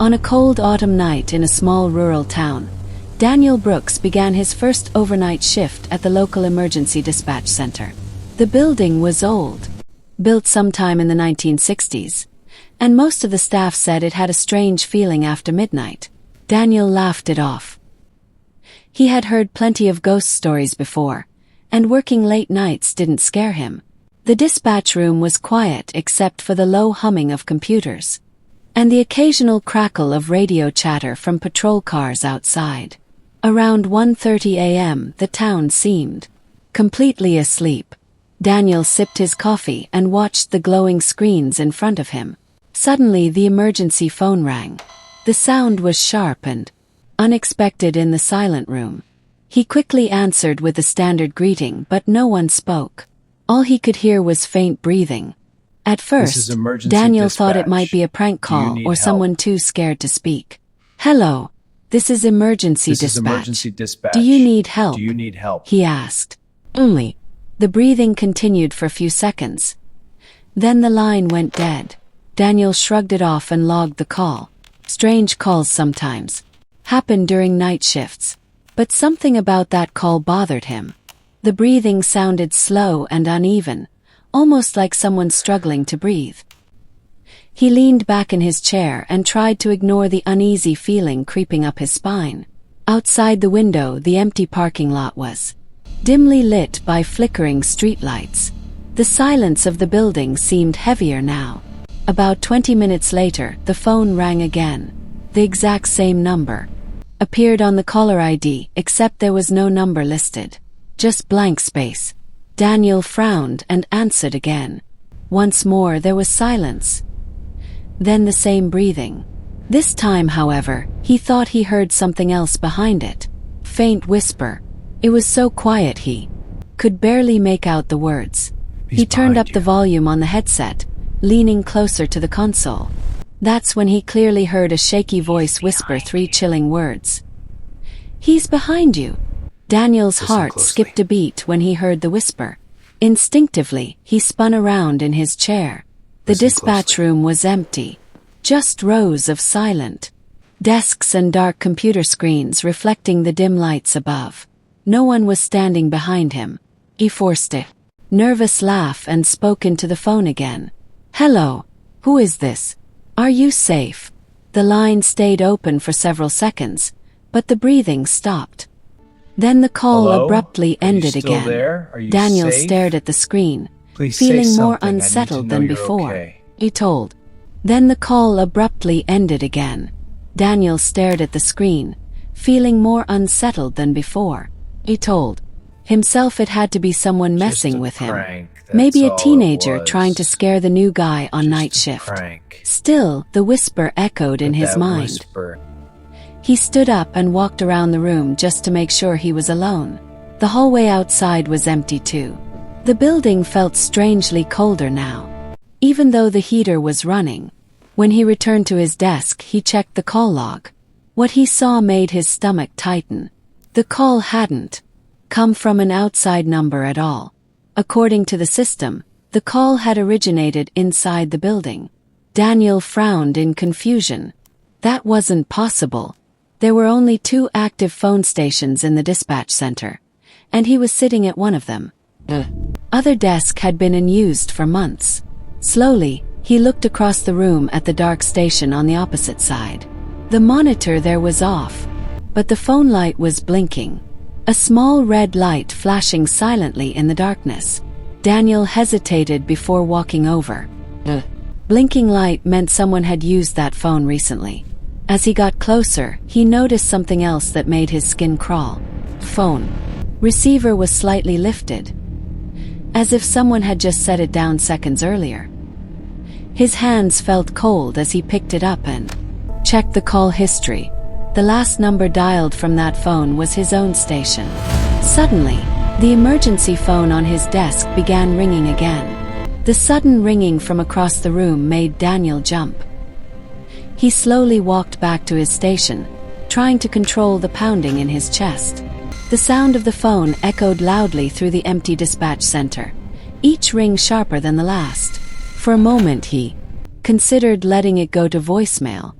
On a cold autumn night in a small rural town, Daniel Brooks began his first overnight shift at the local emergency dispatch center. The building was old, built sometime in the 1960s, and most of the staff said it had a strange feeling after midnight. Daniel laughed it off. He had heard plenty of ghost stories before, and working late nights didn't scare him. The dispatch room was quiet except for the low humming of computers, and the occasional crackle of radio chatter from patrol cars outside. Around 1:30 a.m., the town seemed completely asleep. Daniel sipped his coffee and watched the glowing screens in front of him. Suddenly the emergency phone rang. The sound was sharp and unexpected in the silent room. He quickly answered with the standard greeting, but no one spoke. All he could hear was faint breathing. At first, Daniel thought it might be a prank call or someone too scared to speak. "Hello, this is emergency dispatch. Do you need help?" he asked. "Only." The breathing continued for a few seconds. Then the line went dead. Daniel shrugged it off and logged the call. Strange calls sometimes happened during night shifts, but something about that call bothered him. The breathing sounded slow and uneven, almost like someone struggling to breathe. He leaned back in his chair and tried to ignore the uneasy feeling creeping up his spine. Outside the window, the empty parking lot was dimly lit by flickering streetlights. The silence of the building seemed heavier now. About 20 minutes later, the phone rang again. The exact same number appeared on the caller ID, except there was no number listed. Just blank space. Daniel frowned and answered again. Once more there was silence. Then the same breathing. This time, however, he thought he heard something else behind it. Faint whisper. It was so quiet he could barely make out the words. He turned up the volume on the headset, leaning closer to the console. That's when he clearly heard a shaky voice whisper three chilling words. "He's behind you." Daniel's heart skipped a beat when he heard the whisper. Instinctively, he spun around in his chair. The dispatch room was empty. Just rows of silent desks and dark computer screens reflecting the dim lights above. No one was standing behind him. He forced a nervous laugh and spoke into the phone again. "Hello, who is this? Are you safe?" The line stayed open for several seconds, but the breathing stopped. Then the call abruptly ended again. Daniel stared at the screen, feeling more unsettled than before. He told. Then the call abruptly ended again. Daniel stared at the screen, feeling more unsettled than before. He told himself it had to be someone messing with him. Maybe a teenager trying to scare the new guy on night shift. Still, the whisper echoed in his mind. He stood up and walked around the room just to make sure he was alone. The hallway outside was empty too. The building felt strangely colder now, even though the heater was running. When he returned to his desk, he checked the call log. What he saw made his stomach tighten. The call hadn't come from an outside number at all. According to the system, the call had originated inside the building. Daniel frowned in confusion. That wasn't possible. There were only 2 active phone stations in the dispatch center, and he was sitting at one of them. The other desk had been unused for months. Slowly, he looked across the room at the dark station on the opposite side. The monitor there was off, but the phone light was blinking. A small red light flashing silently in the darkness. Daniel hesitated before walking over. The blinking light meant someone had used that phone recently. As he got closer, he noticed something else that made his skin crawl. Phone receiver was slightly lifted, as if someone had just set it down seconds earlier. His hands felt cold as he picked it up and checked the call history. The last number dialed from that phone was his own station. Suddenly, the emergency phone on his desk began ringing again. The sudden ringing from across the room made Daniel jump. He slowly walked back to his station, trying to control the pounding in his chest. The sound of the phone echoed loudly through the empty dispatch center, each ring sharper than the last. For a moment he considered letting it go to voicemail.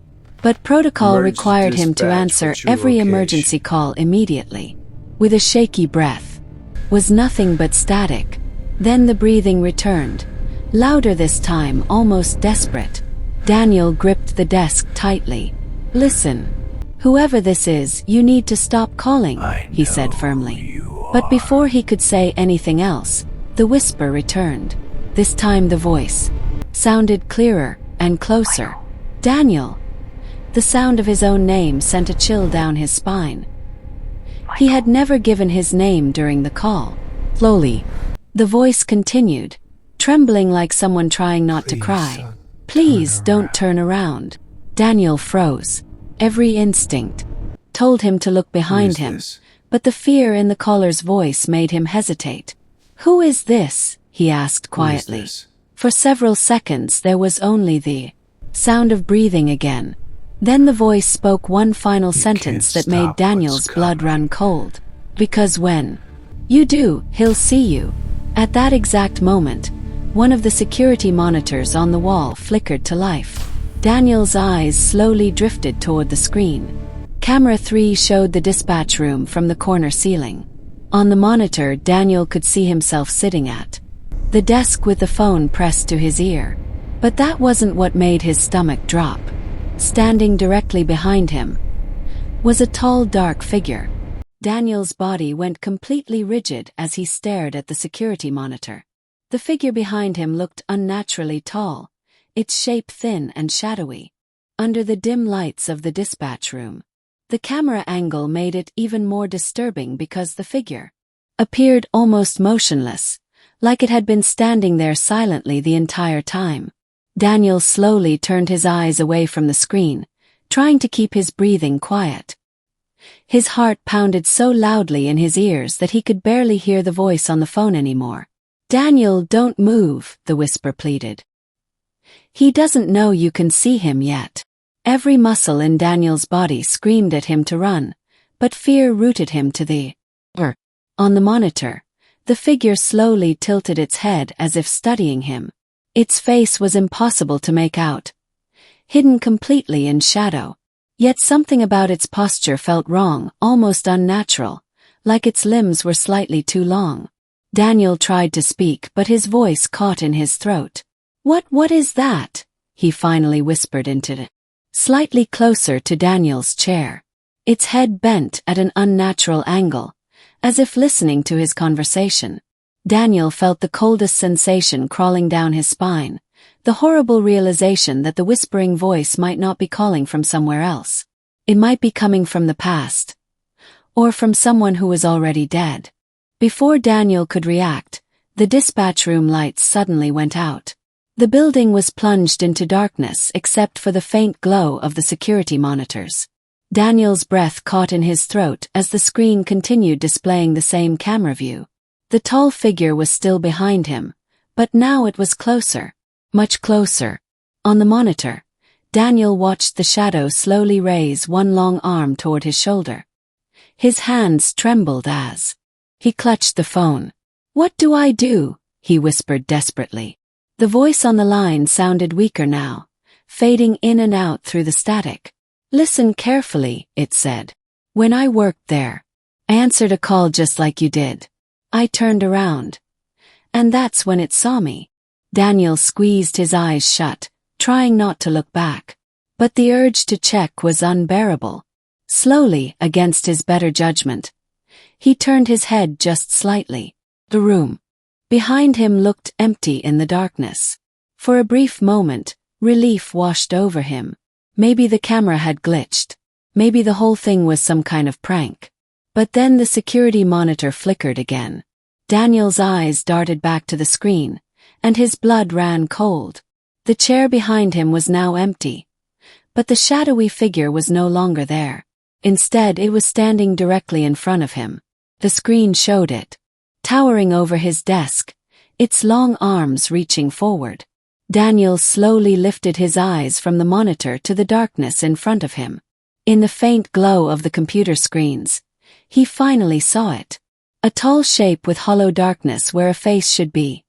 But protocol Emergency required him to dispatch, answer what's your every location? emergency call immediately. With a shaky breath. Was nothing but static. Then the breathing returned. Louder this time, almost desperate. Daniel gripped the desk tightly. "Listen. Whoever this is, you need to stop calling," he said firmly. But before he could say anything else, the whisper returned. This time the voice sounded clearer and closer. "Daniel." The sound of his own name sent a chill down his spine. He had never given his name during the call. Slowly, the voice continued, trembling like someone trying not to cry. "Please don't turn around." Daniel froze. Every instinct told him to look behind him, but the fear in the caller's voice made him hesitate. "Who is this?" he asked quietly. For several seconds there was only the sound of breathing again. Then the voice spoke one final sentence that made Daniel's blood run cold. "Because when you do, he'll see you." At that exact moment, one of the security monitors on the wall flickered to life. Daniel's eyes slowly drifted toward the screen. Camera 3 showed the dispatch room from the corner ceiling. On the monitor, Daniel could see himself sitting at the desk with the phone pressed to his ear. But that wasn't what made his stomach drop. Standing directly behind him was a tall, dark figure. Daniel's body went completely rigid as he stared at the security monitor. The figure behind him looked unnaturally tall, its shape thin and shadowy. Under the dim lights of the dispatch room, the camera angle made it even more disturbing because the figure appeared almost motionless, like it had been standing there silently the entire time. Daniel slowly turned his eyes away from the screen, trying to keep his breathing quiet. His heart pounded so loudly in his ears that he could barely hear the voice on the phone anymore. "Daniel, don't move," the whisper pleaded. "He doesn't know you can see him yet." Every muscle in Daniel's body screamed at him to run, but fear rooted him to the earth. On the monitor, the figure slowly tilted its head as if studying him. Its face was impossible to make out, hidden completely in shadow. Yet something about its posture felt wrong, almost unnatural, like its limbs were slightly too long. Daniel tried to speak, but his voice caught in his throat. What is that?" he finally whispered into it. Slightly closer to Daniel's chair. Its head bent at an unnatural angle, as if listening to his conversation. Daniel felt the coldest sensation crawling down his spine, the horrible realization that the whispering voice might not be calling from somewhere else. It might be coming from the past, or from someone who was already dead. Before Daniel could react, the dispatch room lights suddenly went out. The building was plunged into darkness except for the faint glow of the security monitors. Daniel's breath caught in his throat as the screen continued displaying the same camera view. The tall figure was still behind him, but now it was closer, much closer. On the monitor, Daniel watched the shadow slowly raise one long arm toward his shoulder. His hands trembled as he clutched the phone. "What do I do?" he whispered desperately. The voice on the line sounded weaker now, fading in and out through the static. "Listen carefully," it said. "When I worked there, I answered a call just like you did. I turned around, and that's when it saw me." Daniel squeezed his eyes shut, trying not to look back. But the urge to check was unbearable. Slowly, against his better judgment, he turned his head just slightly. The room behind him looked empty in the darkness. For a brief moment, relief washed over him. Maybe the camera had glitched. Maybe the whole thing was some kind of prank. But then the security monitor flickered again. Daniel's eyes darted back to the screen, and his blood ran cold. The chair behind him was now empty. But the shadowy figure was no longer there. Instead, it was standing directly in front of him. The screen showed it, towering over his desk, its long arms reaching forward. Daniel slowly lifted his eyes from the monitor to the darkness in front of him. In the faint glow of the computer screens, he finally saw it. A tall shape with hollow darkness where a face should be,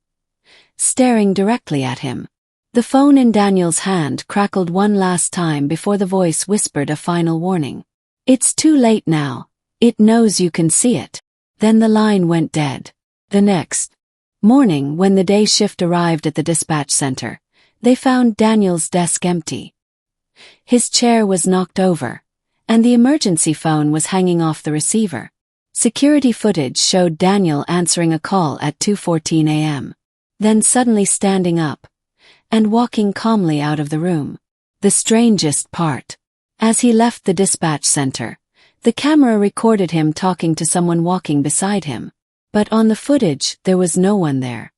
staring directly at him. The phone in Daniel's hand crackled one last time before the voice whispered a final warning. "It's too late now. It knows you can see it." Then the line went dead. The next morning, when the day shift arrived at the dispatch center, they found Daniel's desk empty. His chair was knocked over, and the emergency phone was hanging off the receiver. Security footage showed Daniel answering a call at 2:14 a.m., then suddenly standing up and walking calmly out of the room. The strangest part: as he left the dispatch center, the camera recorded him talking to someone walking beside him. But on the footage there was no one there.